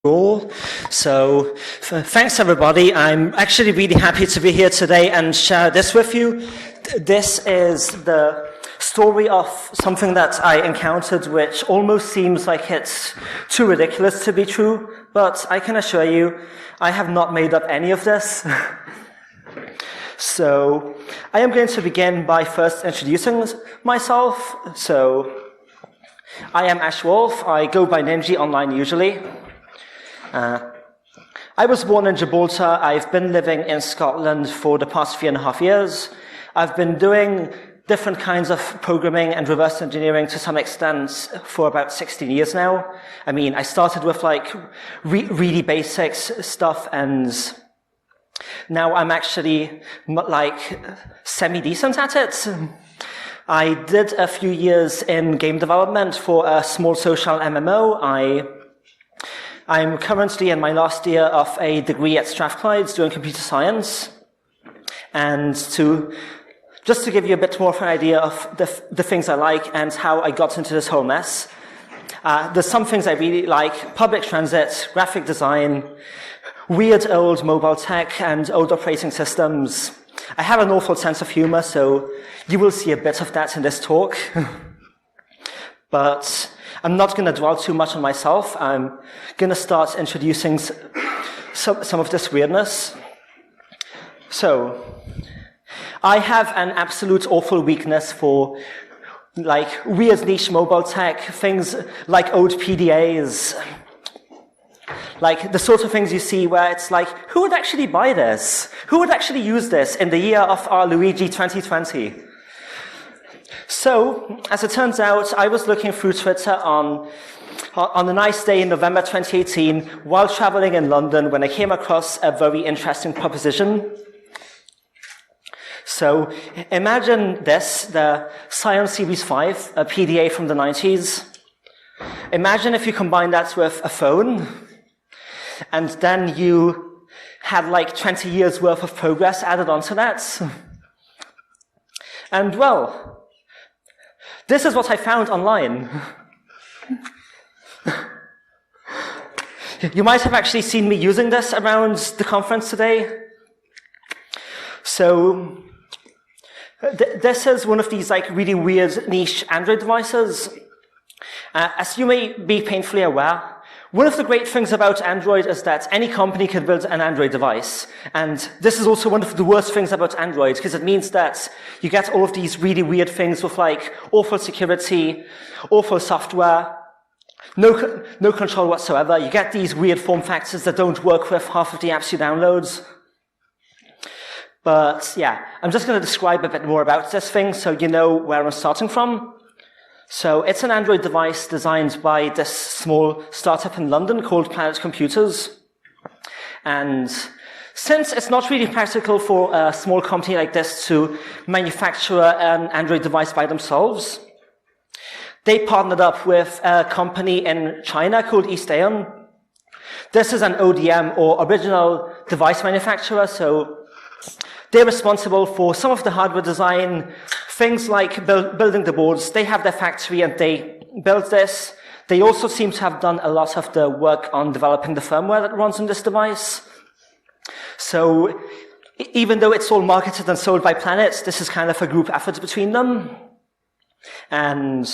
Cool. So thanks everybody. I'm actually really happy to be here today and share this with you. This is the story of something that I encountered which almost seems like it's too ridiculous to be true, but I can assure you I have not made up any of this. So I am going to begin by first introducing myself. So I am Ash Wolf. I go by Ninja online usually. I was born in Gibraltar. I've been living in Scotland for the past 3.5 years. I've been doing different kinds of programming and reverse engineering to some extent for about 16 years now. I mean, I started with like really basic stuff, and now I'm actually like semi-decent at it. I did a few years in game development for a small social MMO. I'm currently in my last year of a degree at Strathclyde doing computer science. And just to give you a bit more of an idea of the things I like and how I got into this whole mess, there's some things I really like: public transit, graphic design, weird old mobile tech, and old operating systems. I have an awful sense of humor, so you will see a bit of that in this talk. But I'm not going to dwell too much on myself. I'm going to start introducing some of this weirdness. So, I have an absolute awful weakness for like weird niche mobile tech, things like old PDAs, like the sort of things you see where it's like, who would actually buy this? Who would actually use this in the year of our Luigi 2020? So, as it turns out, I was looking through Twitter on a nice day in November 2018 while traveling in London when I came across a very interesting proposition. So, imagine this, the Scion Series 5, a PDA from the 90s. Imagine if you combine that with a phone, and then you had like 20 years worth of progress added onto that. And well, this is what I found online. You might have actually seen me using this around the conference today. So, this is one of these like really weird niche Android devices. As you may be painfully aware, one of the great things about Android is that any company can build an Android device. And this is also one of the worst things about Android, because it means that you get all of these really weird things with like awful security, awful software, no control whatsoever. You get these weird form factors that don't work with half of the apps you download. But yeah, I'm just going to describe a bit more about this thing so you know where I'm starting from. So it's an Android device designed by this small startup in London called Planet Computers. And since it's not really practical for a small company like this to manufacture an Android device by themselves, they partnered up with a company in China called East Aeon. This is an ODM, or original device manufacturer, so they're responsible for some of the hardware design, things like building the boards. They have their factory and they build this. They also seem to have done a lot of the work on developing the firmware that runs on this device. So even though it's all marketed and sold by Planet, this is kind of a group effort between them. And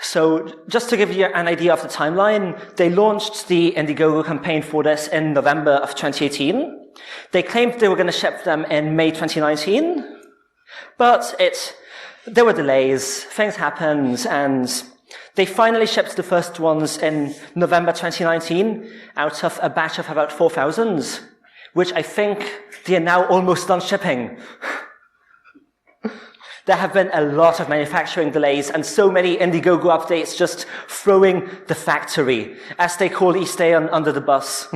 so just to give you an idea of the timeline, they launched the Indiegogo campaign for this in November of 2018. They claimed they were going to ship them in May 2019, but there were delays, things happened, and they finally shipped the first ones in November 2019 out of a batch of about 4,000, which I think they are now almost done shipping. There have been a lot of manufacturing delays and so many Indiegogo updates just throwing the factory, as they call East Aeon, under the bus.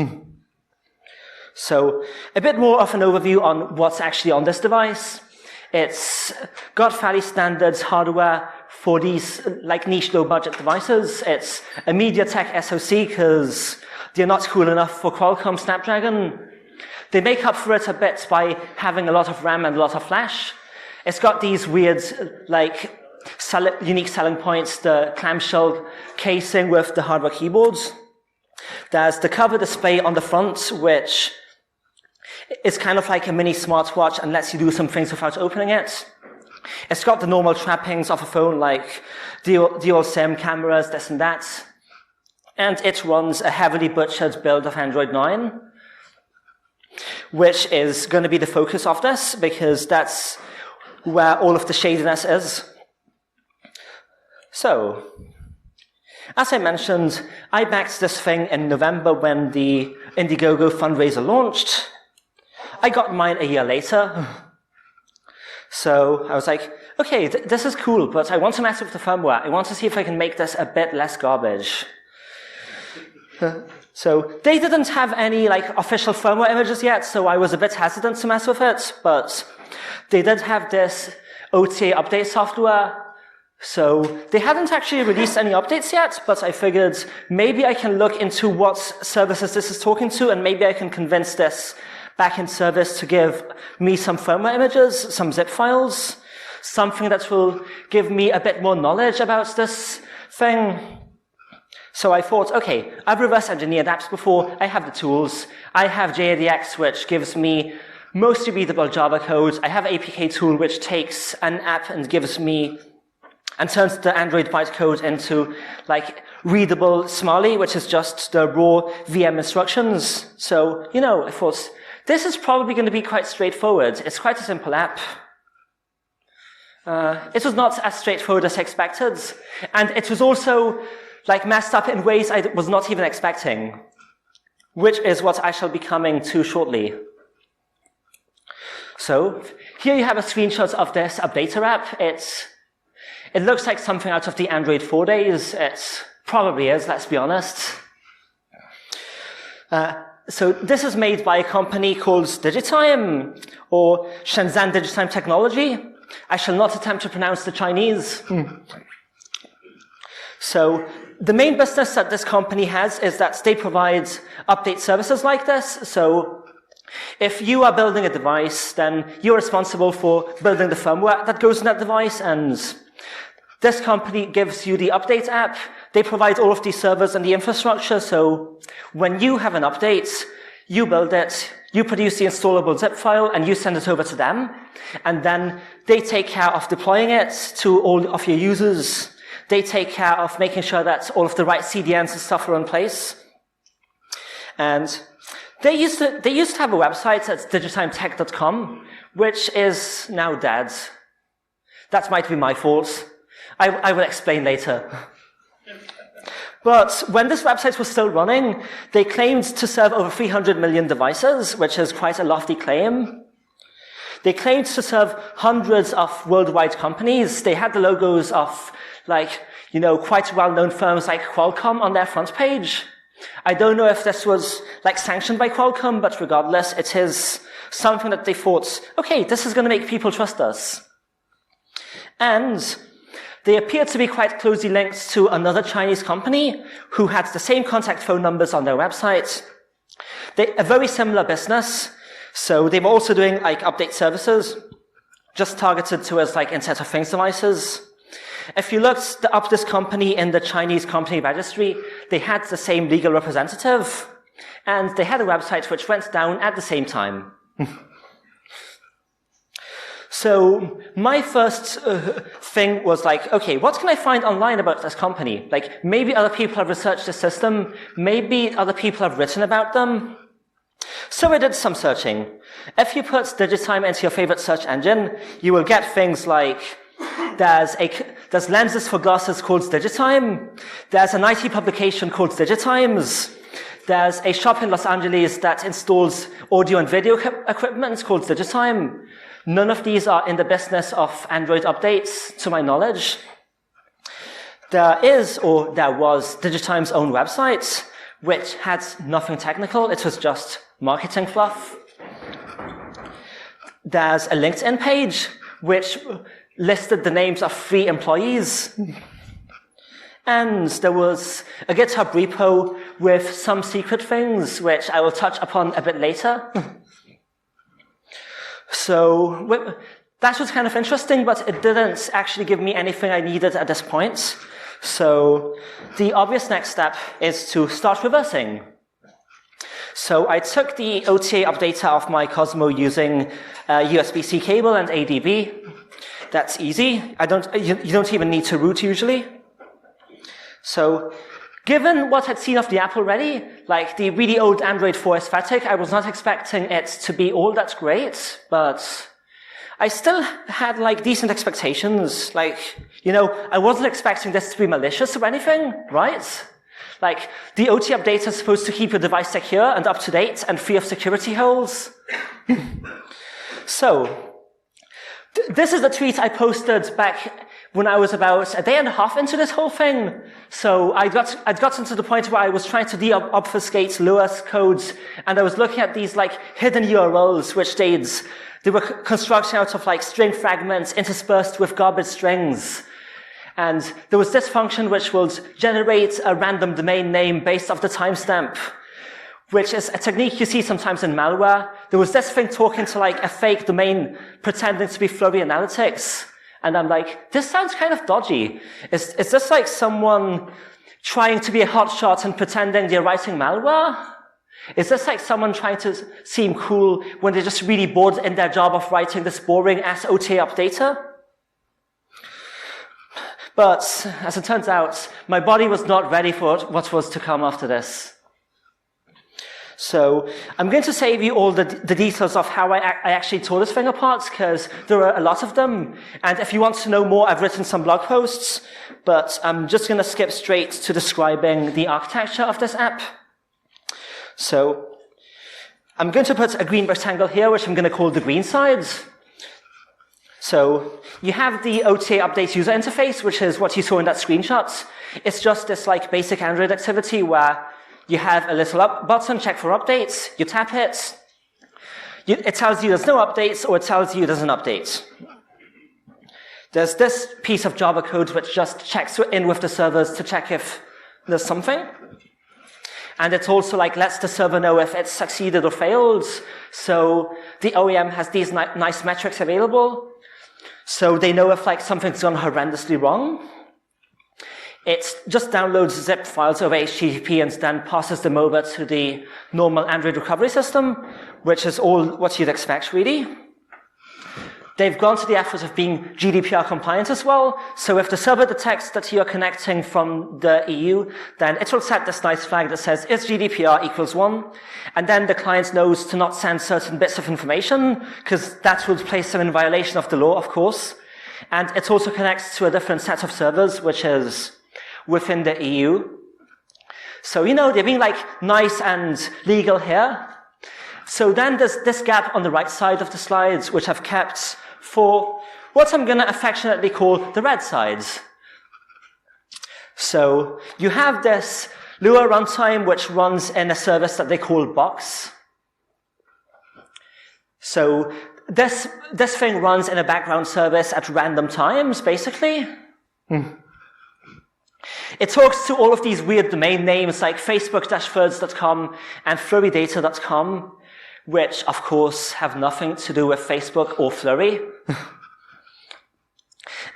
So, a bit more of an overview on what's actually on this device. It's got fairly standard hardware for these like niche low-budget devices. It's a MediaTek SoC because they're not cool enough for Qualcomm Snapdragon. They make up for it a bit by having a lot of RAM and a lot of flash. It's got these weird, like, unique selling points, the clamshell casing with the hardware keyboards. There's the cover display on the front, which is kind of like a mini smartwatch and lets you do some things without opening it. It's got the normal trappings of a phone, like dual SIM cameras, this and that. And it runs a heavily butchered build of Android 9, which is going to be the focus of this, because that's where all of the shadiness is. So, as I mentioned, I backed this thing in November when the Indiegogo fundraiser launched. I got mine a year later. So I was like, okay, this is cool, but I want to mess with the firmware. I want to see if I can make this a bit less garbage. So they didn't have any official firmware images yet, so I was a bit hesitant to mess with it, but they did have this OTA update software. So they hadn't actually released any updates yet, but I figured maybe I can look into what services this is talking to, and maybe I can convince this backend service to give me some firmware images, some zip files, something that will give me a bit more knowledge about this thing. So I thought, okay, I've reverse engineered apps before, I have the tools, I have JADX, which gives me mostly readable Java code, I have APK tool, which takes an app and gives me, and turns the Android bytecode into readable Smalley, which is just the raw VM instructions. So, I thought, this is probably going to be quite straightforward. It's quite a simple app. It was not as straightforward as I expected, and it was also messed up in ways I was not even expecting, which is what I shall be coming to shortly. So here you have a screenshot of this updater app. It looks like something out of the Android 4 days. It probably is, let's be honest. So this is made by a company called Digitime, or Shenzhen Digitime Technology. I shall not attempt to pronounce the Chinese. So the main business that this company has is that they provide update services like this. So if you are building a device, then you're responsible for building the firmware that goes in that device, and this company gives you the update app. They provide all of these servers and the infrastructure, so when you have an update, you build it, you produce the installable zip file, and you send it over to them, and then they take care of deploying it to all of your users. They take care of making sure that all of the right CDNs and stuff are in place. And they used to have a website at digitimetech.com, which is now dead. That might be my fault. I will explain later. But when this website was still running, they claimed to serve over 300 million devices, which is quite a lofty claim. They claimed to serve hundreds of worldwide companies. They had the logos of, quite well-known firms like Qualcomm on their front page. I don't know if this was, sanctioned by Qualcomm, but regardless, it is something that they thought, okay, this is going to make people trust us. And they appeared to be quite closely linked to another Chinese company who had the same contact phone numbers on their website. A very similar business. So they were also doing update services, just targeted towards Internet of Things devices. If you looked up this company in the Chinese company registry, they had the same legal representative, and they had a website which went down at the same time. So my first thing was okay, what can I find online about this company? Maybe other people have researched the system, maybe other people have written about them. So I did some searching. If you put Digitime into your favorite search engine, you will get things like there's lenses for glasses called Digitime, there's an IT publication called Digitimes, there's a shop in Los Angeles that installs audio and video equipment called Digitime. None of these are in the business of Android updates, to my knowledge. There was Digitime's own website, which had nothing technical. It was just marketing fluff. There's a LinkedIn page, which listed the names of 3 employees. And there was a GitHub repo with some secret things, which I will touch upon a bit later. So that was kind of interesting, but it didn't actually give me anything I needed at this point. So the obvious next step is to start reversing. So I took the OTA updater off my Cosmo using USB-C cable and ADB. That's easy. You don't even need to root usually. So given what I'd seen of the app already, like the really old Android 4 aesthetic, I was not expecting it to be all that great, but I still had like decent expectations. Like, I wasn't expecting this to be malicious or anything, right? Like, the OTA update is supposed to keep your device secure and up to date and free of security holes. So, this is the tweet I posted back when I was about a day and a half into this whole thing. So I'd gotten to the point where I was trying to de-obfuscate Lewis codes, and I was looking at these like hidden URLs which they were constructed out of like string fragments interspersed with garbage strings. And there was this function which would generate a random domain name based off the timestamp, which is a technique you see sometimes in malware. There was this thing talking to like a fake domain pretending to be Flurry Analytics. And I'm like, this sounds kind of dodgy. Is this like someone trying to be a hotshot and pretending they're writing malware? Is this like someone trying to seem cool when they're just really bored in their job of writing this boring-ass OTA updater? But, as it turns out, my body was not ready for what was to come after this. So, I'm going to save you all the details of how I actually tore this thing apart, because there are a lot of them. And if you want to know more, I've written some blog posts, but I'm just going to skip straight to describing the architecture of this app. So, I'm going to put a green rectangle here, which I'm going to call the green side. So, you have the OTA update user interface, which is what you saw in that screenshot. It's just this like basic Android activity where you have a little button, check for updates, you tap it, it tells you there's no updates, or it tells you there's an update. There's this piece of Java code which just checks in with the servers to check if there's something. And it also like lets the server know if it's succeeded or failed. So the OEM has these nice metrics available. So they know if like something's gone horrendously wrong. It just downloads zip files over HTTP and then passes them over to the normal Android recovery system, which is all what you'd expect, really. They've gone to the effort of being GDPR compliant as well, so if the server detects that you're connecting from the EU, then it will set this nice flag that says, is GDPR equals 1, and then the client knows to not send certain bits of information, because that would place them in violation of the law, of course. And it also connects to a different set of servers, which is within the EU. So, they're being like nice and legal here. So then there's this gap on the right side of the slides, which I've kept for what I'm going to affectionately call the red sides. So you have this Lua runtime, which runs in a service that they call Box. So this thing runs in a background service at random times, basically. It talks to all of these weird domain names like facebook-thirds.com and flurrydata.com, which, of course, have nothing to do with Facebook or Flurry.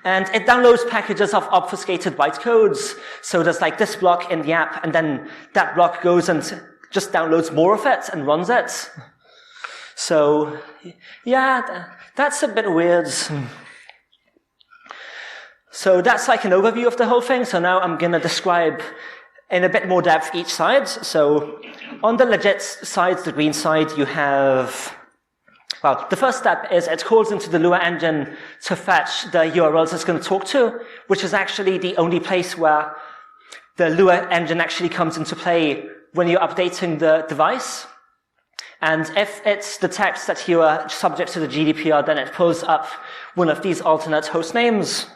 And it downloads packages of obfuscated bytecodes. So there's like this block in the app, and then that block goes and just downloads more of it and runs it. So, yeah, that's a bit weird. So that's like an overview of the whole thing. So now I'm going to describe in a bit more depth each side. So on the legit side, the green side, you have, well, the first step is it calls into the Lua engine to fetch the URLs it's going to talk to, which is actually the only place where the Lua engine actually comes into play when you're updating the device. And if it detects that you are subject to the GDPR, then it pulls up one of these alternate host names.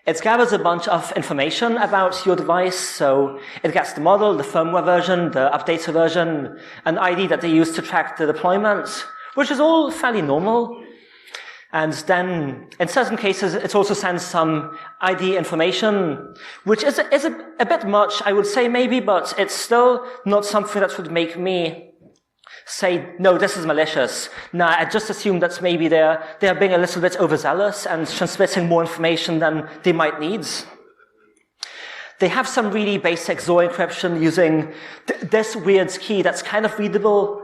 It gathers a bunch of information about your device, so it gets the model, the firmware version, the updater version, an ID that they use to track the deployment, which is all fairly normal. And then, in certain cases, it also sends some ID information, which is a bit much, I would say maybe, but it's still not something that would make me say, no, this is malicious. No, I just assume that maybe they're being a little bit overzealous and transmitting more information than they might need. They have some really basic XOR encryption using this weird key that's kind of readable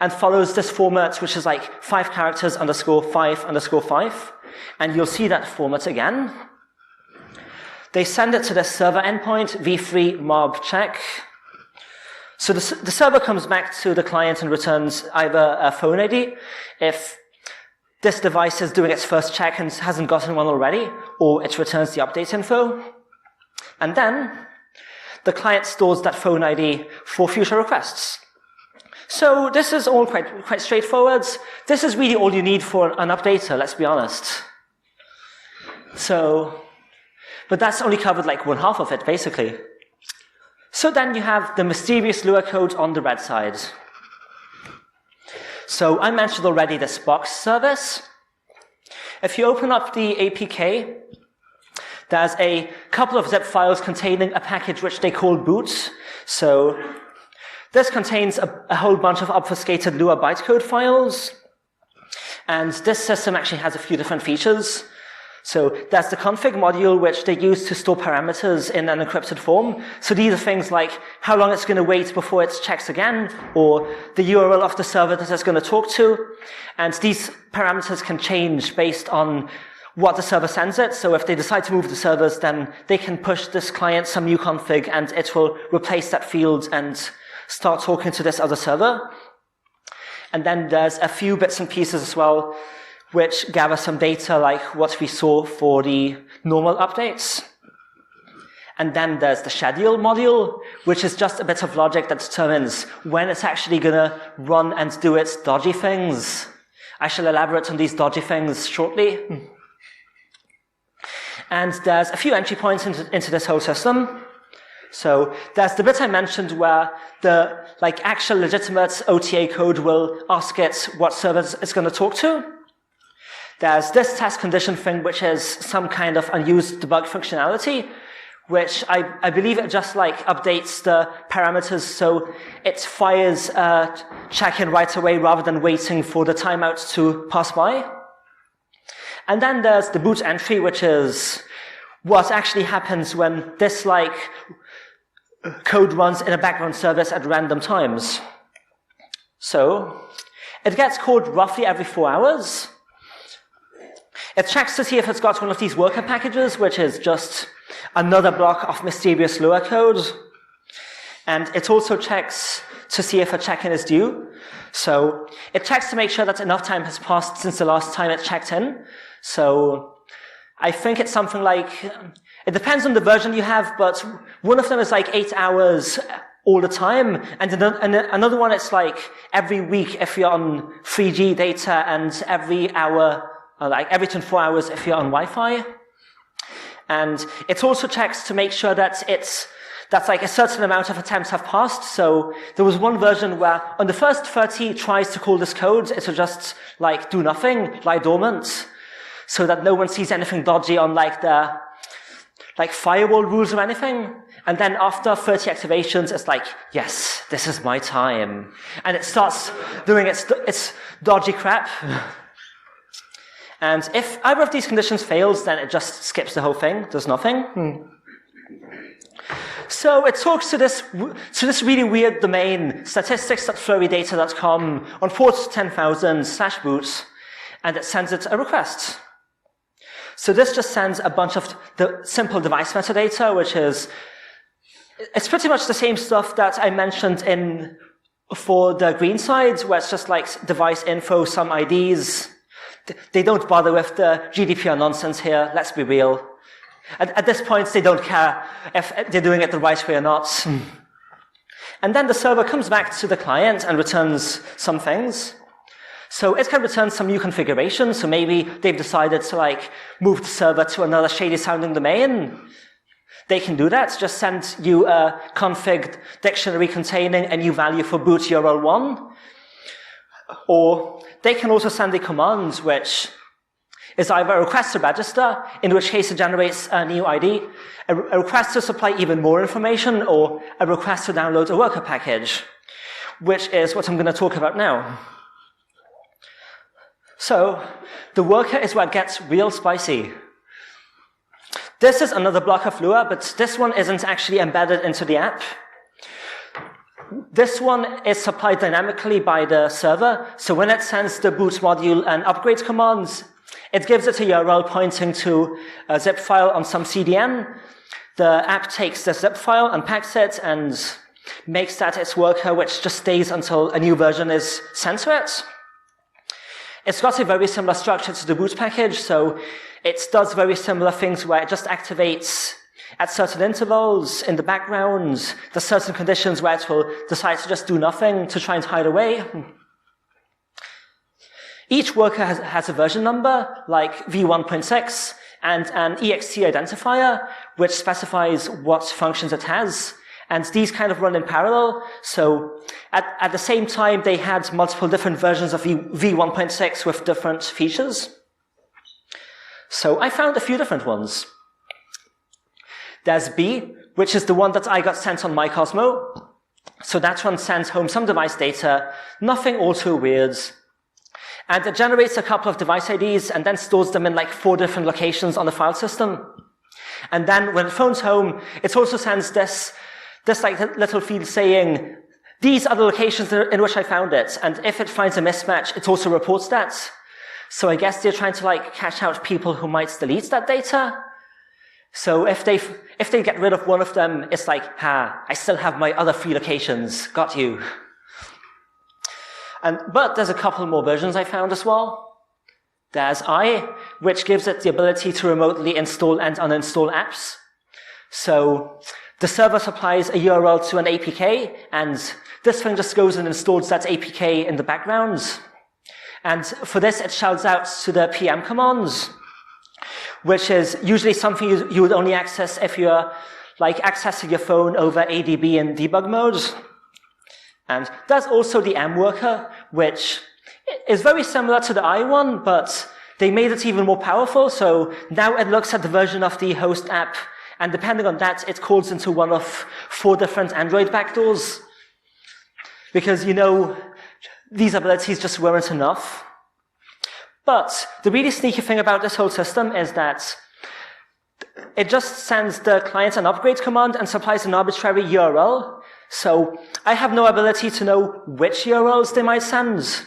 and follows this format, which is like 5 characters underscore 5 underscore 5. And you'll see that format again. They send it to the server endpoint, v3 mob check. So the server comes back to the client and returns either a phone ID if this device is doing its first check and hasn't gotten one already, or it returns the update info. And then the client stores that phone ID for future requests. So this is all quite straightforward. This is really all you need for an updater, let's be honest. But that's only covered like 1/2 of it, basically. So then you have the mysterious Lua code on the red side. So I mentioned already this box service. If you open up the APK, there's a couple of zip files containing a package which they call boot. So this contains a whole bunch of obfuscated Lua bytecode files. And this system actually has a few different features. So there's the config module, which they use to store parameters in an encrypted form. So these are things like how long it's going to wait before it checks again, or the URL of the server that it's going to talk to. And these parameters can change based on what the server sends it. So if they decide to move the servers, then they can push this client some new config, and it will replace that field and start talking to this other server. And then there's a few bits and pieces as well, which gather some data like what we saw for the normal updates. And then there's the schedule module, which is just a bit of logic that determines when it's actually going to run and do its dodgy things. I shall elaborate on these dodgy things shortly. And there's a few entry points into this whole system. So there's the bit I mentioned where the actual legitimate OTA code will ask it what servers it's going to talk to. There's this test condition thing, which is some kind of unused debug functionality, which I believe it just updates the parameters so it fires a check-in right away rather than waiting for the timeout to pass by. And then there's the BootEntry, which is what actually happens when this code runs in a background service at random times. So it gets called roughly every 4 hours. It checks to see if it's got one of these worker packages, which is just another block of mysterious Lua code. And it also checks to see if a check-in is due. So it checks to make sure that enough time has passed since the last time it checked in. So I think it's something like, it depends on the version you have, but one of them is 8 hours all the time. And another one, it's every week if you're on 3G data, and every hour, every 24 hours if you're on Wi-Fi. And it also checks to make sure that that's a certain amount of attempts have passed. So there was one version where on the first 30 tries to call this code, it will just do nothing, lie dormant, so that no one sees anything dodgy on the firewall rules or anything. And then after 30 activations, it's yes, this is my time. And it starts doing its dodgy crap. And if either of these conditions fails, then it just skips the whole thing, does nothing. So it talks to this really weird domain, statistics.flurrydata.com on port 10,000/boot, and it sends it a request. So this just sends a bunch of the simple device metadata, which it's pretty much the same stuff that I mentioned for the green side, where it's just device info, some IDs. They don't bother with the GDPR nonsense here, let's be real. At this point, they don't care if they're doing it the right way or not. And then the server comes back to the client and returns some things. So it can return some new configuration. So maybe they've decided to move the server to another shady sounding domain. They can do that. Just send you a config dictionary containing a new value for boot URL 1. Or they can also send a command which is either a request to register, in which case it generates a new ID, a request to supply even more information, or a request to download a worker package, which is what I'm going to talk about now. So the worker is where it gets real spicy. This is another block of Lua, but this one isn't actually embedded into the app. This one is supplied dynamically by the server, so when it sends the boot module and upgrade commands, it gives it a URL pointing to a zip file on some CDN. The app takes the zip file, unpacks it, and makes that its worker, which just stays until a new version is sent to it. It's got a very similar structure to the boot package, so it does very similar things where it just activates at certain intervals in the background. There's certain conditions where it will decide to just do nothing to try and hide away. Each worker has a version number, like v1.6, and an ext identifier, which specifies what functions it has. And these kind of run in parallel. So at the same time, they had multiple different versions of v1.6 with different features. So I found a few different ones. There's B, which is the one that I got sent on my Cosmo. So that one sends home some device data, nothing all too weird. And it generates a couple of device IDs and then stores them in like 4 different locations on the file system. And then when it phones home, it also sends this like little field saying, these are the locations in which I found it. And if it finds a mismatch, it also reports that. So I guess they're trying to like catch out people who might delete that data. So if they get rid of one of them, it's like, I still have my other 3 locations. Got you. But there's a couple more versions I found as well. There's I, which gives it the ability to remotely install and uninstall apps. So the server supplies a URL to an APK, and this thing just goes and installs that APK in the background. And for this, it shouts out to the PM commands, which is usually something you would only access if you're like accessing your phone over ADB in debug mode. And there's also the M worker, which is very similar to the I one, but they made it even more powerful. So now it looks at the version of the host app, and depending on that, it calls into one of 4 different Android backdoors. Because, these abilities just weren't enough. But the really sneaky thing about this whole system is that it just sends the client an upgrade command and supplies an arbitrary URL. So I have no ability to know which URLs they might send.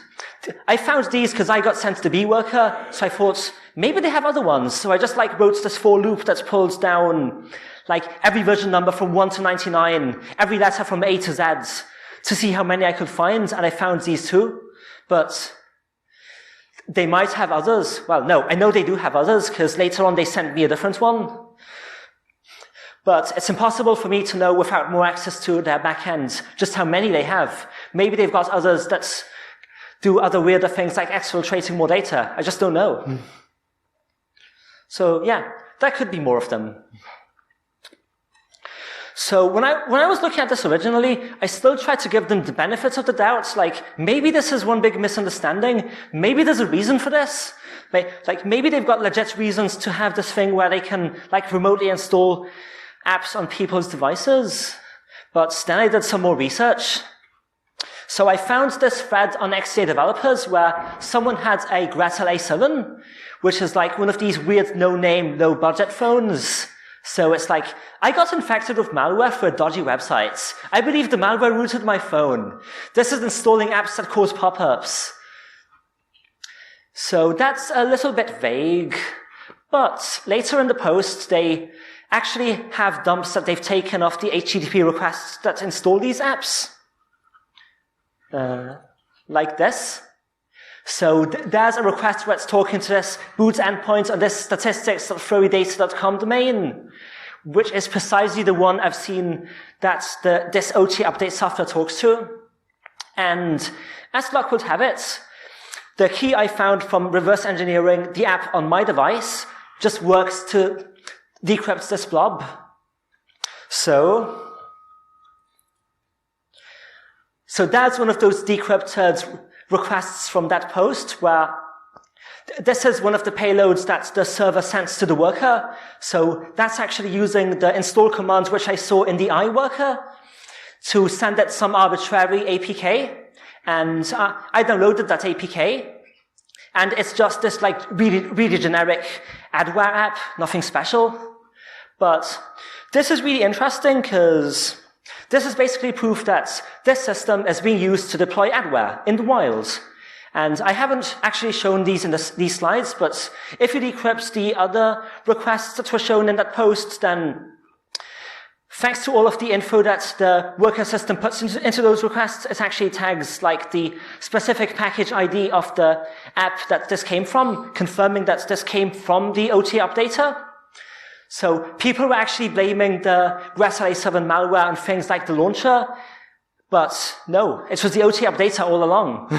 I found these because I got sent the B worker, so I thought, maybe they have other ones. So I just wrote this for loop that pulls down every version number from 1 to 99, every letter from A to Z, to see how many I could find, and I found these 2. But they might have others. Well, no, I know they do have others, because later on they sent me a different one. But it's impossible for me to know without more access to their backend just how many they have. Maybe they've got others that do other weirder things like exfiltrating more data. I just don't know. So yeah, there could be more of them. So when I was looking at this originally, I still tried to give them the benefits of the doubt. Maybe this is one big misunderstanding. Maybe there's a reason for this. Maybe they've got legit reasons to have this thing where they can remotely install apps on people's devices. But then I did some more research. So I found this thread on XDA developers where someone had a Gretel A7, which is one of these weird no-name, low-budget phones. So it's I got infected with malware for a dodgy website. I believe the malware rooted my phone. This is installing apps that cause pop-ups. So that's a little bit vague. But later in the post, they actually have dumps that they've taken off the HTTP requests that install these apps. Like this. So there's a request where it's talking to this boot endpoint on this statistics.throwydata.com domain, which is precisely the one I've seen that this OTA update software talks to. And as luck would have it, the key I found from reverse engineering the app on my device just works to decrypt this blob. So that's one of those decrypted requests from that post where this is one of the payloads that the server sends to the worker. So that's actually using the install command which I saw in the I worker to send it some arbitrary APK. And I downloaded that APK. And it's just this really, really generic adware app, nothing special. But this is really interesting because this is basically proof that this system is being used to deploy adware in the wild. And I haven't actually shown these in these slides, but if you decrypt the other requests that were shown in that post, then thanks to all of the info that the worker system puts into those requests, it actually tags like the specific package ID of the app that this came from, confirming that this came from the OTA updater. So people were actually blaming the Gretel A7 malware on things like the launcher, but no, it was the OTA updater all along.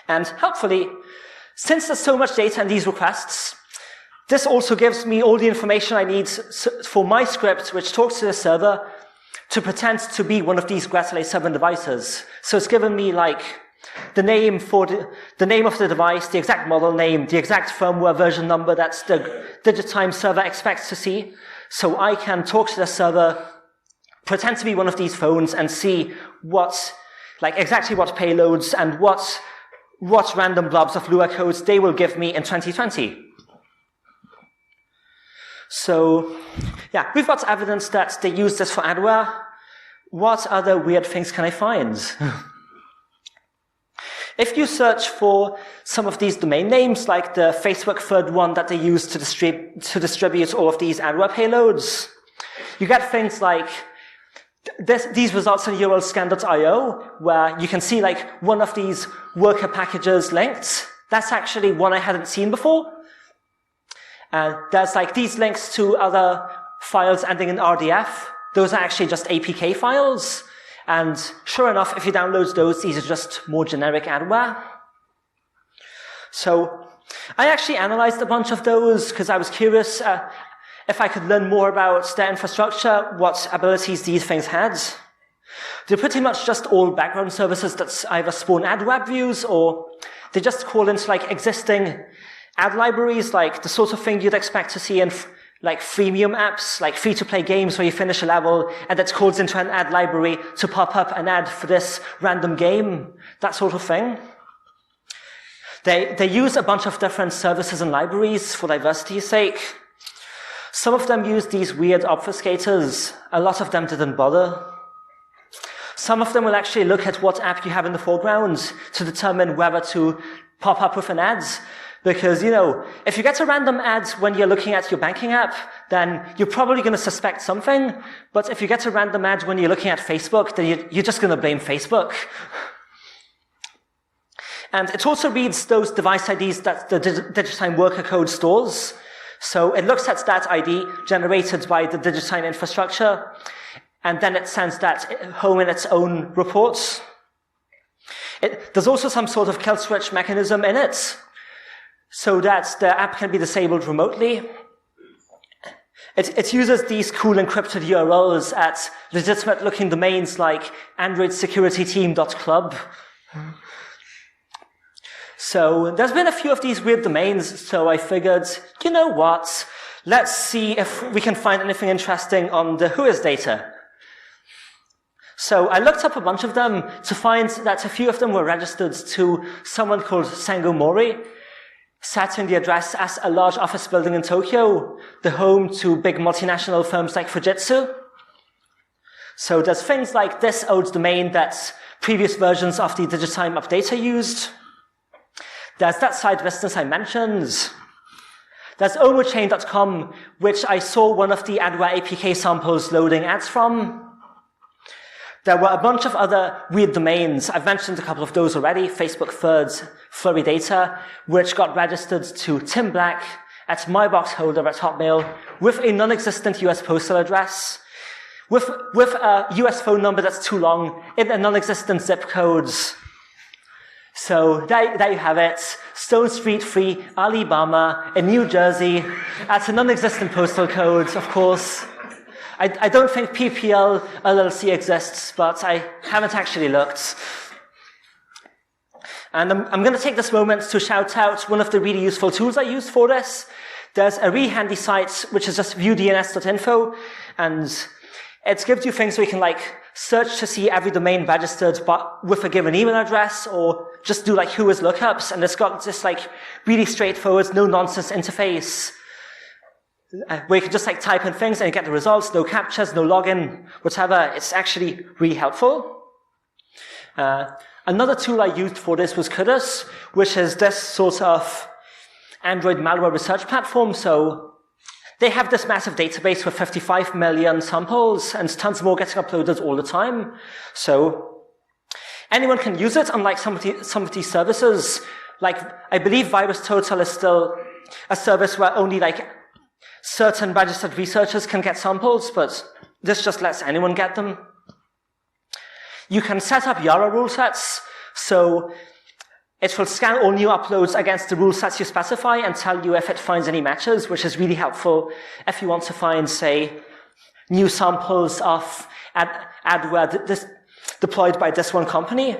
And helpfully, since there's so much data in these requests, this also gives me all the information I need for my script, which talks to the server to pretend to be one of these Gretel A7 devices. So it's given me like the name for the name of the device, the exact model name, the exact firmware version number that the Digitime server expects to see. So I can talk to the server, pretend to be one of these phones, and see exactly what payloads and what random blobs of Lua codes they will give me in 2020. So, yeah, we've got evidence that they use this for adware. What other weird things can I find? If you search for some of these domain names, like the Facebook third one that they use to distribute all of these adware payloads, you get things like these results on urlscan.io, where you can see like one of these worker packages linked. That's actually one I hadn't seen before. And there's like these links to other files ending in RDF. Those are actually just APK files. And sure enough, if you download those, these are just more generic adware. So I actually analyzed a bunch of those because I was curious if I could learn more about their infrastructure, what abilities these things had. They're pretty much just all background services that either spawn ad web views or they just call into like existing ad libraries, like the sort of thing you'd expect to see in like freemium apps, like free-to-play games where you finish a level and it calls into an ad library to pop up an ad for this random game, that sort of thing. They use a bunch of different services and libraries for diversity's sake. Some of them use these weird obfuscators. A lot of them didn't bother. Some of them will actually look at what app you have in the foreground to determine whether to pop up with an ad. Because, you know, if you get a random ad when you're looking at your banking app, then you're probably going to suspect something. But if you get a random ad when you're looking at Facebook, then you're just going to blame Facebook. And it also reads those device IDs that the Digitime worker code stores. So it looks at that ID generated by the Digitime infrastructure, and then it sends that home in its own reports. There's also some sort of kill switch mechanism in it, so that the app can be disabled remotely. It uses these cool encrypted URLs at legitimate-looking domains like androidsecurityteam.club. So there's been a few of these weird domains, so I figured, you know what, let's see if we can find anything interesting on the WHOIS data. So I looked up a bunch of them to find that a few of them were registered to someone called Sango Mori, sat in the address as a large office building in Tokyo, the home to big multinational firms like Fujitsu. So there's things like this old domain that previous versions of the Digitime updater used. There's that side business I mentioned. There's omochain.com, which I saw one of the adware APK samples loading ads from. There were a bunch of other weird domains. I've mentioned a couple of those already. Facebook Thirds, Furry Data, which got registered to Tim Black at myboxholder@Hotmail with a non-existent US postal address, with a US phone number that's too long, in a non-existent zip codes. So there you have it. Stone Street Free, Alabama, in New Jersey, at a non-existent postal code, of course. I don't think PPL LLC exists, but I haven't actually looked. And I'm going to take this moment to shout out one of the really useful tools I used for this. There's a really handy site, which is just viewdns.info, and it gives you things where you can like search to see every domain registered but with a given email address, or just do like WHOIS lookups, and it's got this like really straightforward, no-nonsense interface where you can just like type in things and you get the results, no captchas, no login, whatever. It's actually really helpful. Another tool I used for this was Kudus, which is this sort of Android malware research platform. So they have this massive database with 55 million samples and tons more getting uploaded all the time. So anyone can use it, unlike some of these services. Like, I believe VirusTotal is still a service where only like certain registered researchers can get samples, but this just lets anyone get them. You can set up Yara rule sets, so it will scan all new uploads against the rule sets you specify and tell you if it finds any matches, which is really helpful if you want to find, say, new samples of adware deployed by this one company.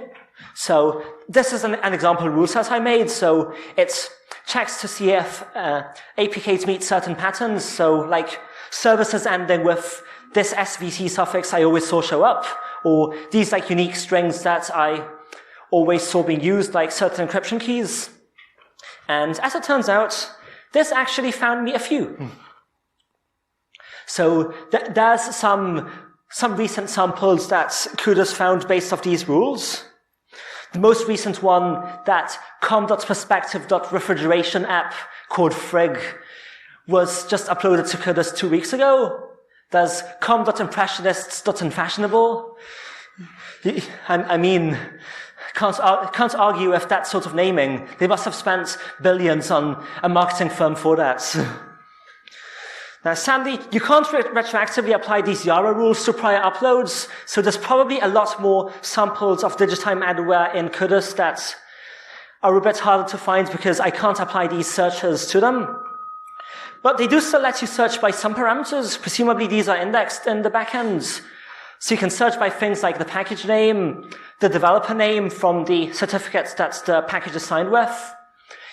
So this is an example rule set I made. So it checks to see if APKs meet certain patterns. So like services ending with this SVC suffix I always saw show up, or these like unique strings that I always saw being used, like certain encryption keys. And as it turns out, this actually found me a few. So there's some recent samples that Kudus found based off these rules. The most recent one, that com.perspective.refrigeration app called Frig, was just uploaded to Kudus 2 weeks ago. There's com.impressionists.unfashionable. I mean, can't argue with that sort of naming. They must have spent billions on a marketing firm for that. Now, sadly, you can't retroactively apply these Yara rules to prior uploads, so there's probably a lot more samples of Digitime adware in Kudus that are a bit harder to find because I can't apply these searches to them. But they do still let you search by some parameters. Presumably these are indexed in the backend. So you can search by things like the package name, the developer name from the certificates that the package is signed with.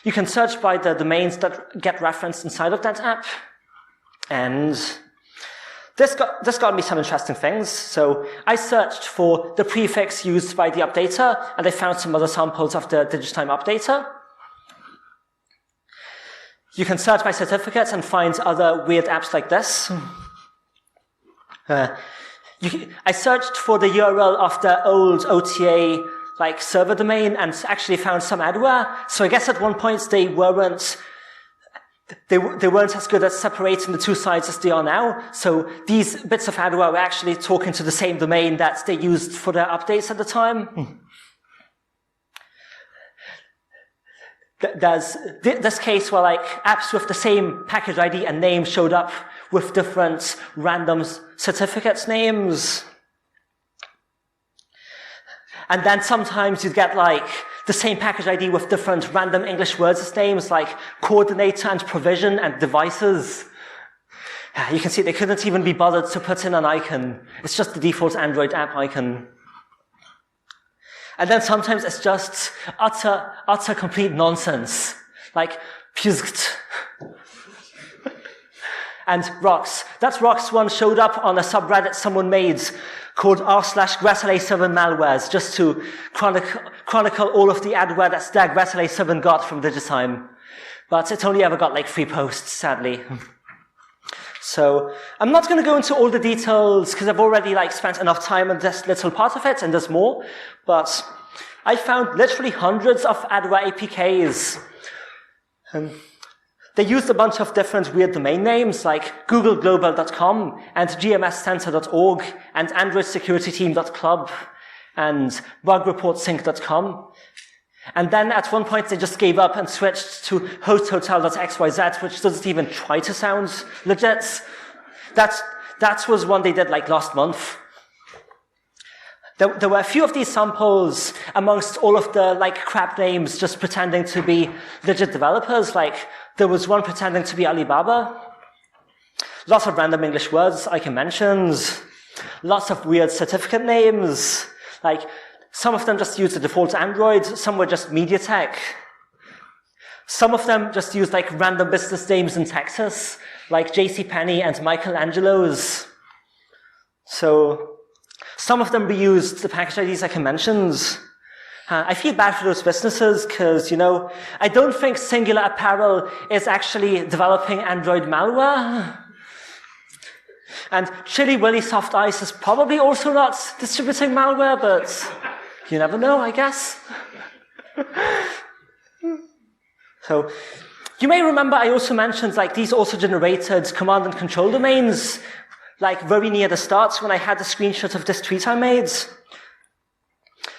You can search by the domains that get referenced inside of that app. And this got me some interesting things. So I searched for the prefix used by the updater, and I found some other samples of the Digitime updater. You can search by certificates and find other weird apps like this. I searched for the URL of the old OTA like server domain and actually found some adware. So I guess at one point they weren't as good at separating the two sides as they are now. So these bits of adware were actually talking to the same domain that they used for their updates at the time. There's this case where like apps with the same package ID and name showed up with different random certificates names. And then sometimes you'd get like the same package ID with different random English words as names, like coordinator and provision and devices. You can see they couldn't even be bothered to put in an icon. It's just the default Android app icon. And then sometimes it's just utter complete nonsense. Like, puzgt. And rocks. That rocks one showed up on a subreddit someone made called r/Gretel A7 Malwares, just to chronicle all of the adware that their Gretel A7 got from Digitime. But it only ever got like 3 posts, sadly. So I'm not going to go into all the details because I've already like spent enough time on this little part of it, and there's more. But I found literally hundreds of adware APKs. They used a bunch of different weird domain names like googleglobal.com and gmscenter.org and androidsecurityteam.club and bugreportsync.com. And then at one point they just gave up and switched to hosthotel.xyz, which doesn't even try to sound legit. That was one they did like last month. There were a few of these samples amongst all of the like crap names just pretending to be legit developers. Like there was one pretending to be Alibaba. Lots of random English words I can mention. Lots of weird certificate names. Like some of them just used the default Android. Some were just MediaTek. Some of them just used like random business names in Texas, like JCPenney and Michelangelo's. So some of them reused the package IDs like I mentioned. I feel bad for those businesses because, I don't think Singular Apparel is actually developing Android malware. And Chili Willy Soft Ice is probably also not distributing malware, but you never know, I guess. So, you may remember I also mentioned these auto-generated command and control domains, very near the start when I had the screenshot of this tweet I made.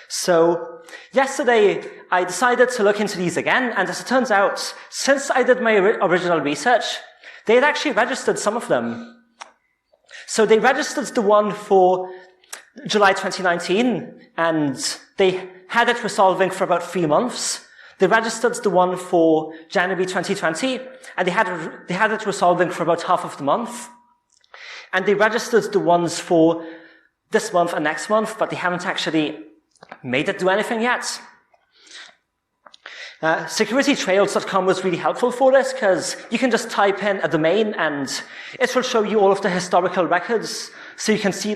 So, yesterday I decided to look into these again, and as it turns out, since I did my original research, they had actually registered some of them. So they registered the one for July 2019, and they had it resolving for about 3 months. They registered the one for January 2020, and they had it resolving for about half of the month. And they registered the ones for this month and next month, but they haven't actually made it do anything yet. Securitytrails.com was really helpful for this because you can just type in a domain and it will show you all of the historical records. So you can see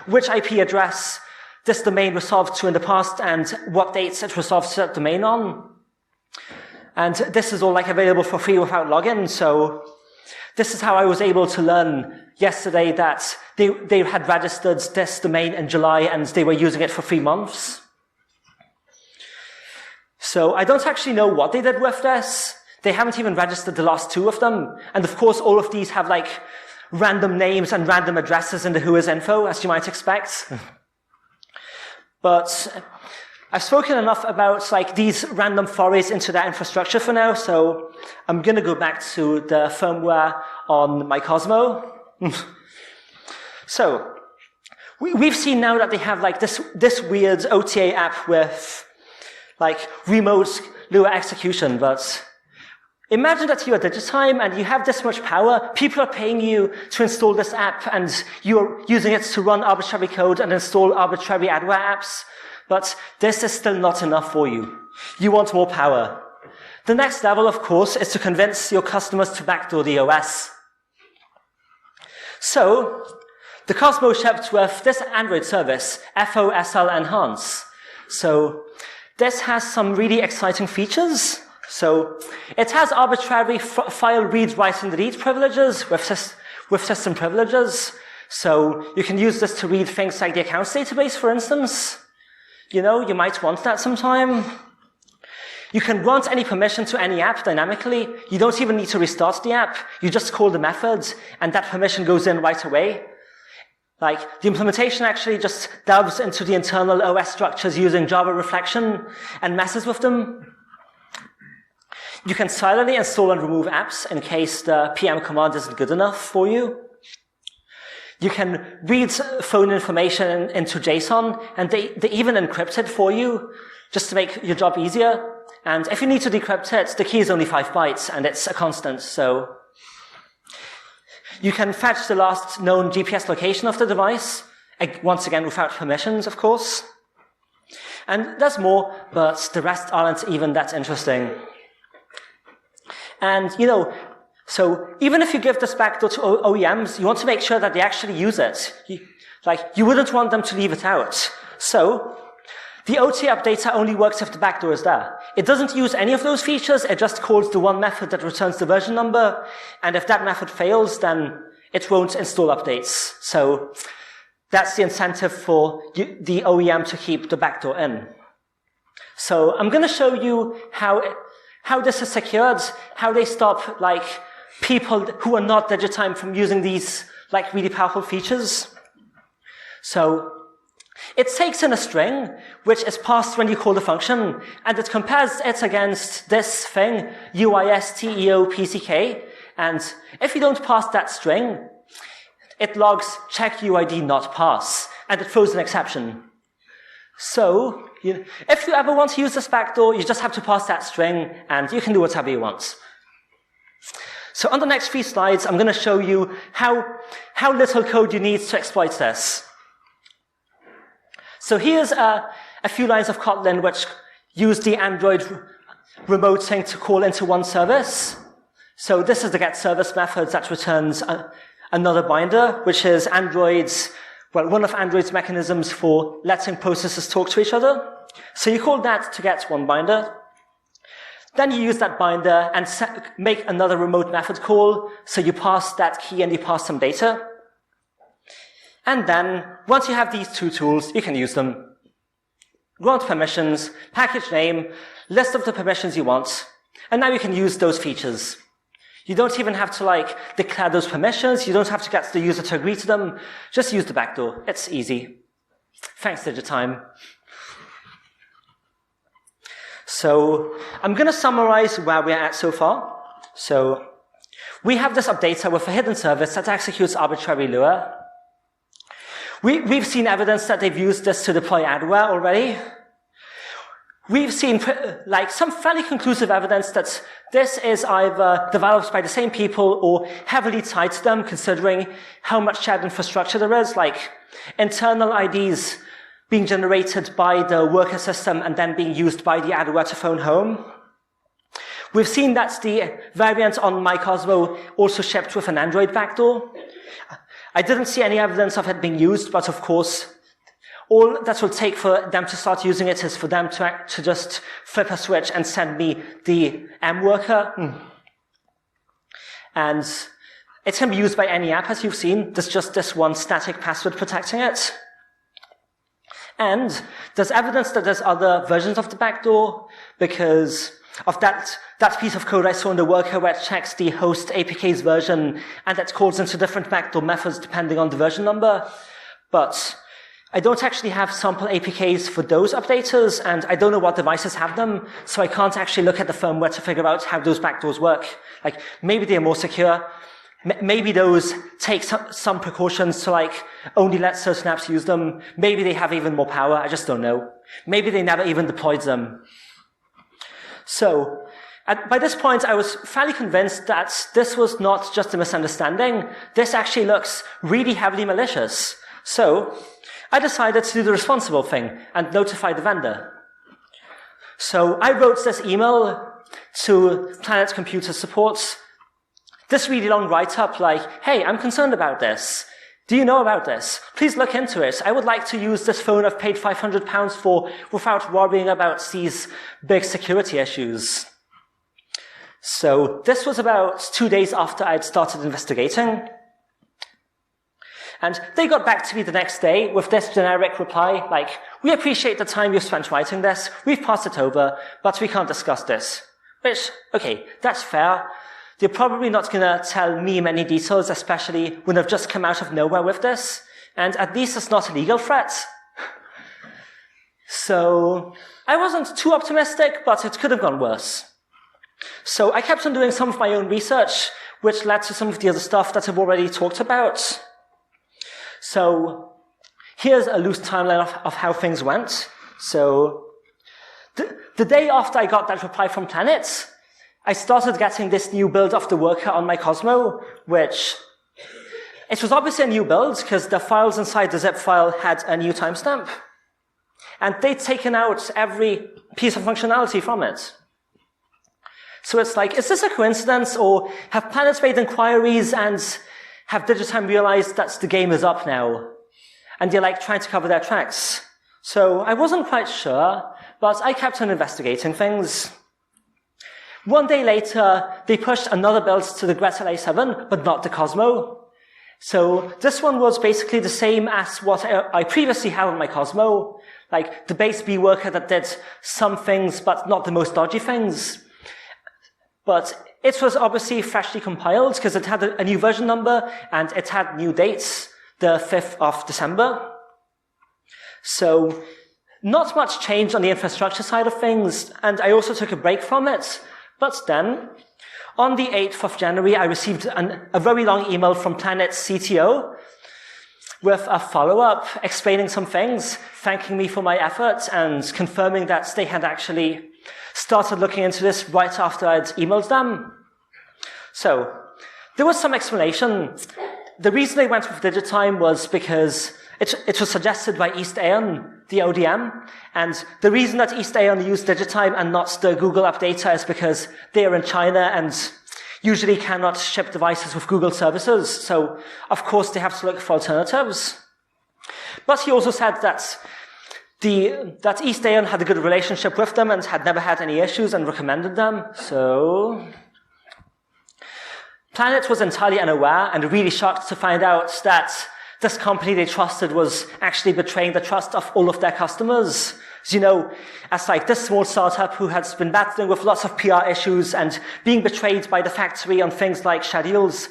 which IP address this domain resolved to in the past and what dates it resolved to that domain on. And this is all available for free without login. So this is how I was able to learn yesterday that they had registered this domain in July and they were using it for 3 months. So I don't actually know what they did with this. They haven't even registered the last 2 of them. And of course, all of these have random names and random addresses in the WHOIS info, as you might expect. But I've spoken enough about these random forays into their infrastructure for now, so I'm going to go back to the firmware on my Cosmo. So we've seen now that they have this weird OTA app with remote Lua execution, but imagine that you're Digitime and you have this much power. People are paying you to install this app and you're using it to run arbitrary code and install arbitrary adware apps. But this is still not enough for you. You want more power. The next level, of course, is to convince your customers to backdoor the OS. So, the Cosmo shipped with this Android service, FOSL Enhance. So, this has some really exciting features. So, it has arbitrary file read, write, and delete privileges with system privileges. So, you can use this to read things like the accounts database, for instance. You might want that sometime. You can grant any permission to any app dynamically. You don't even need to restart the app. You just call the method, and that permission goes in right away. The implementation actually just delves into the internal OS structures using Java reflection and messes with them. You can silently install and remove apps in case the PM command isn't good enough for you. You can read phone information into JSON, and they even encrypt it for you, just to make your job easier. And if you need to decrypt it, the key is only 5 bytes, and it's a constant, so you can fetch the last known GPS location of the device, once again without permissions, of course. And there's more, but the rest aren't even that interesting. And, so even if you give this backdoor to OEMs, you want to make sure that they actually use it. You wouldn't want them to leave it out. So the OTA updater only works if the backdoor is there. It doesn't use any of those features. It just calls the one method that returns the version number. And if that method fails, then it won't install updates. So that's the incentive for the OEM to keep the backdoor in. So I'm going to show you how this is secured, how they stop people who are not Digitime from using these really powerful features. So it takes in a string, which is passed when you call the function, and it compares it against this thing, WHOIS TEOPCK, and if you don't pass that string, it logs check UID not pass, and it throws an exception. So, if you ever want to use this backdoor, you just have to pass that string, and you can do whatever you want. So on the next 3 slides, I'm going to show you how little code you need to exploit this. So here's a few lines of Kotlin which use the Android remote thing to call into one service. So this is the getService method that returns another binder, which is Android's well, one of Android's mechanisms for letting processes talk to each other. So you call that to get one binder. Then you use that binder and make another remote method call. So you pass that key and you pass some data. And then, once you have these two tools, you can use them. Grant permissions, package name, list of the permissions you want, and now you can use those features. You don't even have to declare those permissions. You don't have to get the user to agree to them. Just use the backdoor. It's easy. Thanks, Digitime. So I'm going to summarize where we're at so far. So we have this updater with a hidden service that executes arbitrary Lua. We've seen evidence that they've used this to deploy adware already. We've seen some fairly conclusive evidence that this is either developed by the same people or heavily tied to them, considering how much shared infrastructure there is, like internal IDs being generated by the worker system and then being used by the adware to phone home. We've seen that the variant on my Cosmo also shipped with an Android backdoor. I didn't see any evidence of it being used, but of course, all that will take for them to start using it is for them to just flip a switch and send me the M worker. And it can be used by any app, as you've seen. There's just this one static password protecting it. And there's evidence that there's other versions of the backdoor because of that piece of code I saw in the worker where it checks the host APK's version and that calls into different backdoor methods depending on the version number. But I don't actually have sample APKs for those updaters, and I don't know what devices have them, so I can't actually look at the firmware to figure out how those backdoors work. Maybe they're more secure. Maybe those take some precautions to only let certain apps use them. Maybe they have even more power. I just don't know. Maybe they never even deployed them. So, by this point, I was fairly convinced that this was not just a misunderstanding. This actually looks really heavily malicious. So, I decided to do the responsible thing and notify the vendor. So, I wrote this email to Planet Computer Support. This really long write-up hey, I'm concerned about this. Do you know about this? Please look into it. I would like to use this phone I've paid £500 for without worrying about these big security issues. So this was about 2 days after I'd started investigating. And they got back to me the next day with this generic reply, we appreciate the time you've spent writing this. We've passed it over, but we can't discuss this. Which, okay, that's fair. They're probably not going to tell me many details, especially when I've just come out of nowhere with this. And at least it's not a legal threat. So I wasn't too optimistic, but it could have gone worse. So I kept on doing some of my own research, which led to some of the other stuff that I've already talked about. So here's a loose timeline of how things went. So the day after I got that reply from Planet, I started getting this new build of the worker on my Cosmo, which it was obviously a new build because the files inside the zip file had a new timestamp. And they'd taken out every piece of functionality from it. So it's is this a coincidence, or have Planets made inquiries and have Digitime realized that the game is up now? And they're trying to cover their tracks. So I wasn't quite sure, but I kept on investigating things. One day later, they pushed another build to the Gretel A7, but not the Cosmo. So this one was basically the same as what I previously had on my Cosmo, the base B worker that did some things, but not the most dodgy things. But it was obviously freshly compiled because it had a new version number and it had new dates, the 5th of December. So not much changed on the infrastructure side of things, and I also took a break from it. But then, on the 8th of January, I received a very long email from Planet's CTO with a follow-up explaining some things, thanking me for my efforts and confirming that they had actually started looking into this right after I'd emailed them. So, there was some explanation. The reason they went with Digitime was because it was suggested by East Aeon, the ODM, and the reason that East Aeon used Digitime and not the Google updater is because they are in China and usually cannot ship devices with Google services, so of course they have to look for alternatives. But he also said that East Aeon had a good relationship with them and had never had any issues and recommended them. So Planet was entirely unaware and really shocked to find out that this company they trusted was actually betraying the trust of all of their customers. You know, as like this small startup who has been battling with lots of PR issues and being betrayed by the factory on things like schedules,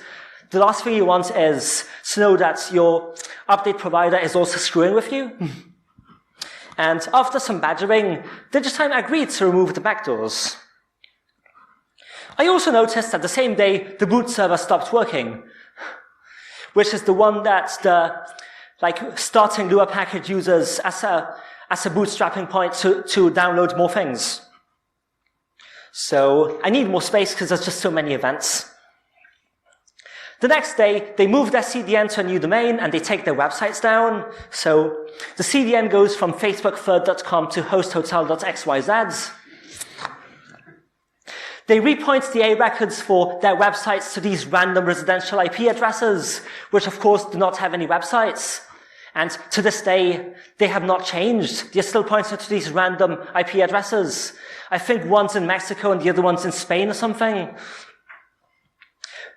the last thing you want is to know that your update provider is also screwing with you. And after some badgering, Digitime agreed to remove the backdoors. I also noticed that the same day the boot server stopped working, which is the one that the starting Lua package uses as a bootstrapping point to download more things. So I need more space because there's just so many events. The next day, they move their CDN to a new domain and they take their websites down. So the CDN goes from facebookthird.com to hosthotel.xyz. They repoint the A records for their websites to these random residential IP addresses, which of course do not have any websites. And to this day, they have not changed. They're still pointing to these random IP addresses. I think one's in Mexico and the other one's in Spain or something.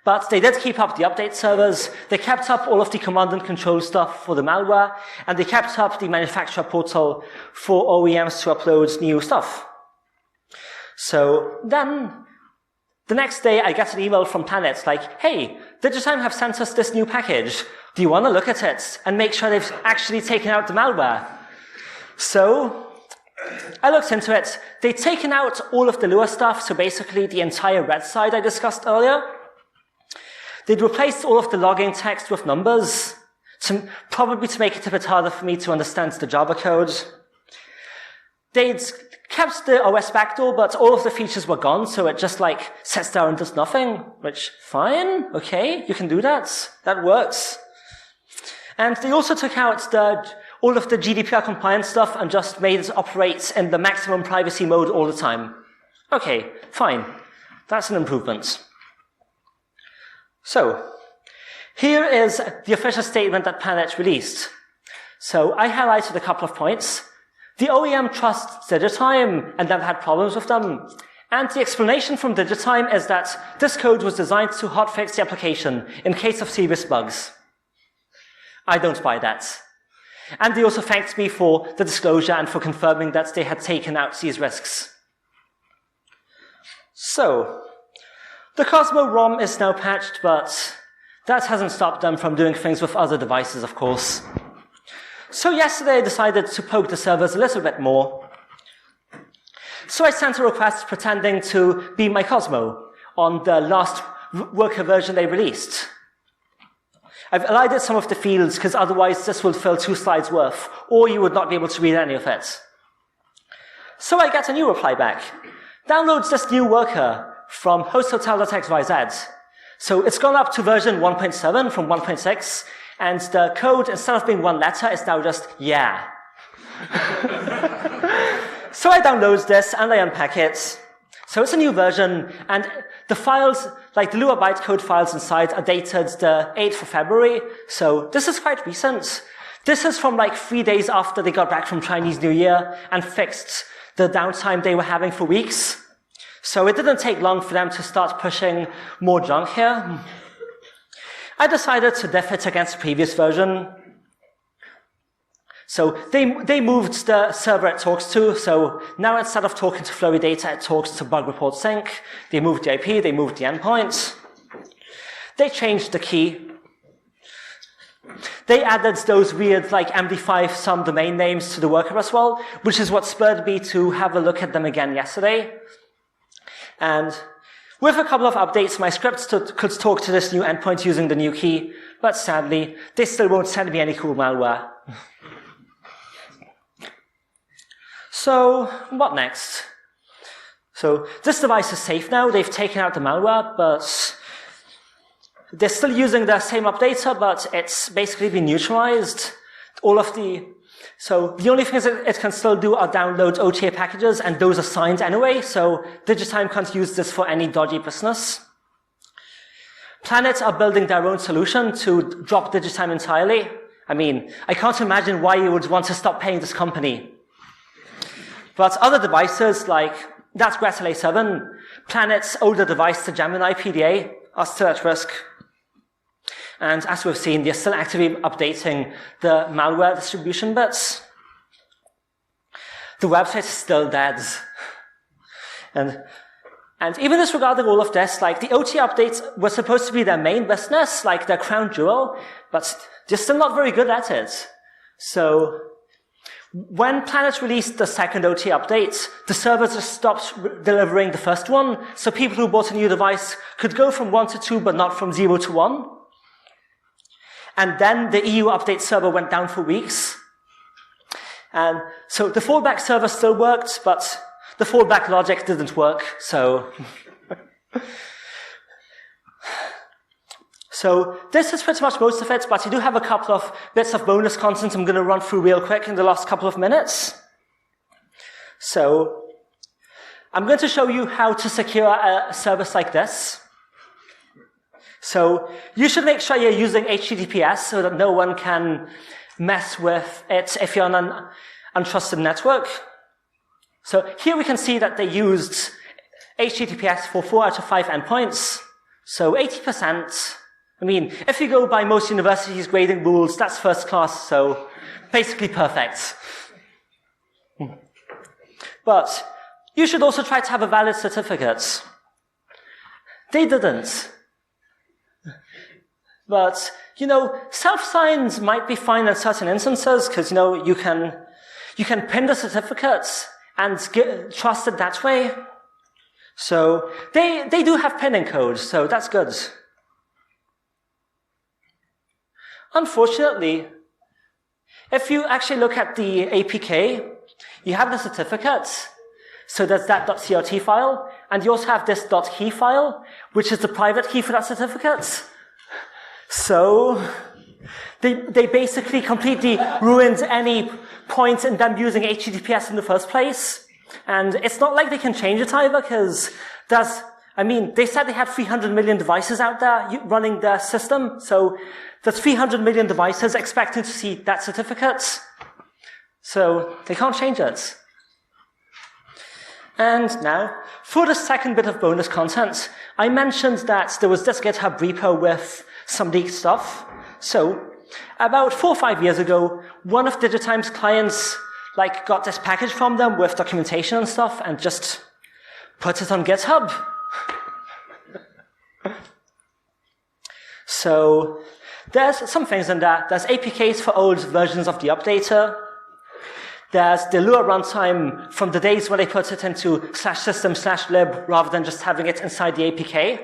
But they did keep up the update servers, they kept up all of the command and control stuff for the malware, and they kept up the manufacturer portal for OEMs to upload new stuff. So then, the next day I get an email from Planet like, hey, Digitime have sent us this new package. Do you want to look at it and make sure they've actually taken out the malware? So I looked into it. They'd taken out all of the Lua stuff, so basically the entire red side I discussed earlier. They'd replaced all of the logging text with numbers, probably to make it a bit harder for me to understand the Java code. They'd kept the OS backdoor, but all of the features were gone, so it just sits there and does nothing, which, fine, okay, you can do that. That works. And they also took out all of the GDPR compliance stuff and just made it operate in the maximum privacy mode all the time. Okay, fine. That's an improvement. So, here is the official statement that Planet released. So, I highlighted a couple of points. The OEM trusts Digitime and never had problems with them. And the explanation from Digitime is that this code was designed to hotfix the application in case of serious bugs. I don't buy that. And they also thanked me for the disclosure and for confirming that they had taken out these risks. So, the Cosmo ROM is now patched, but that hasn't stopped them from doing things with other devices, of course. So yesterday I decided to poke the servers a little bit more. So I sent a request pretending to be my Cosmo on the last worker version they released. I've elided some of the fields because otherwise this will fill 2 slides worth, or you would not be able to read any of it. So I get a new reply back. Downloads this new worker from hosthotel.xyz. So it's gone up to version 1.7 from 1.6, and the code, instead of being one letter, is now just yeah. So I download this and I unpack it. So it's a new version, and the files, like the Lua bytecode files inside, are dated the 8th of February, so this is quite recent. This is from 3 days after they got back from Chinese New Year and fixed the downtime they were having for weeks. So it didn't take long for them to start pushing more junk here. I decided to diff it against the previous version. So they moved the server it talks to, so now instead of talking to flowy data, it talks to bug report sync. They moved the IP, they moved the endpoint. They changed the key. They added those weird MD5 some domain names to the worker as well, which is what spurred me to have a look at them again yesterday. And with a couple of updates, my scripts could talk to this new endpoint using the new key, but sadly, they still won't send me any cool malware. So, what next? So, this device is safe now, they've taken out the malware, but they're still using the same updater, but it's basically been neutralized. So the only things it can still do are download OTA packages, and those are signed anyway, so Digitime can't use this for any dodgy business. Planet are building their own solution to drop Digitime entirely. I mean, I can't imagine why you would want to stop paying this company. But other devices like that's Gretel A7, Planet's older device, the Gemini PDA, are still at risk. And as we've seen, they're still actively updating the malware distribution bits. The website is still dead. And even disregarding all of this, like the OT updates were supposed to be their main business, like their crown jewel, but they're still not very good at it. So when Planet released the second OT update, the server just stopped delivering the first one, so people who bought a new device could go from 1 to 2, but not from 0 to 1. And then the EU update server went down for weeks. And so the fallback server still worked, but the fallback logic didn't work, so. So this is pretty much most of it, but I do have a couple of bits of bonus content I'm going to run through real quick in the last couple of minutes. So I'm going to show you how to secure a service like this. So you should make sure you're using HTTPS so that no one can mess with it if you're on an untrusted network. So here we can see that they used HTTPS for 4 out of 5 endpoints. So 80%. I mean, if you go by most universities' grading rules, that's first class, so basically perfect. But you should also try to have a valid certificate. They didn't. But, self-signed might be fine in certain instances, because, you can pin the certificates and trust it that way. So they do have pinning code, so that's good. Unfortunately, if you actually look at the APK, you have the certificates. So there's that .crt file, and you also have this .key file, which is the private key for that certificate. So they basically completely ruined any point in them using HTTPS in the first place. And it's not like they can change it either, because they said they had 300 million devices out there running their system, so there's 300 million devices expecting to see that certificate. So they can't change it. And now, for the second bit of bonus content, I mentioned that there was this GitHub repo with some leaked stuff. So about 4 or 5 years ago, one of Digitime's clients got this package from them with documentation and stuff and just put it on GitHub. So there's some things in there. There's APKs for old versions of the updater. There's the Lua runtime from the days when they put it into /system/lib rather than just having it inside the APK.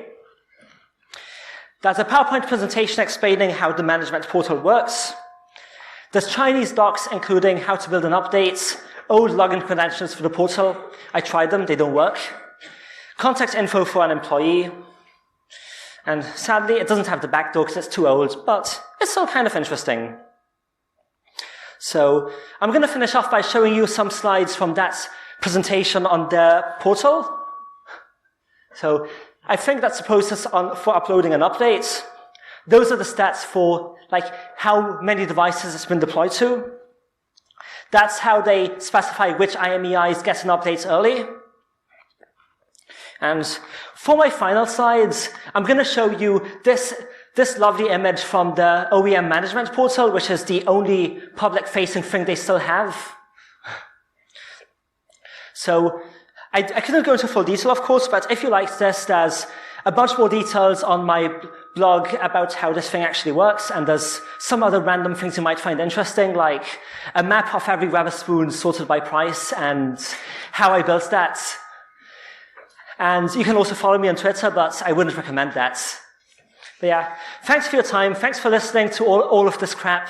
There's a PowerPoint presentation explaining how the management portal works. There's Chinese docs including how to build an update, old login credentials for the portal. I tried them, they don't work. Contact info for an employee. And sadly, it doesn't have the backdoor because it's too old, but it's still kind of interesting. So I'm going to finish off by showing you some slides from that presentation on their portal. So I think that's the process for uploading an update. Those are the stats for how many devices it's been deployed to. That's how they specify which IMEIs get an update early. And for my final slides, I'm going to show you this lovely image from the OEM management portal, which is the only public-facing thing they still have. So I couldn't go into full detail, of course, but if you liked this, there's a bunch more details on my blog about how this thing actually works, and there's some other random things you might find interesting, like a map of every Wetherspoon sorted by price and how I built that. And you can also follow me on Twitter, but I wouldn't recommend that. But yeah, thanks for your time. Thanks for listening to all of this crap.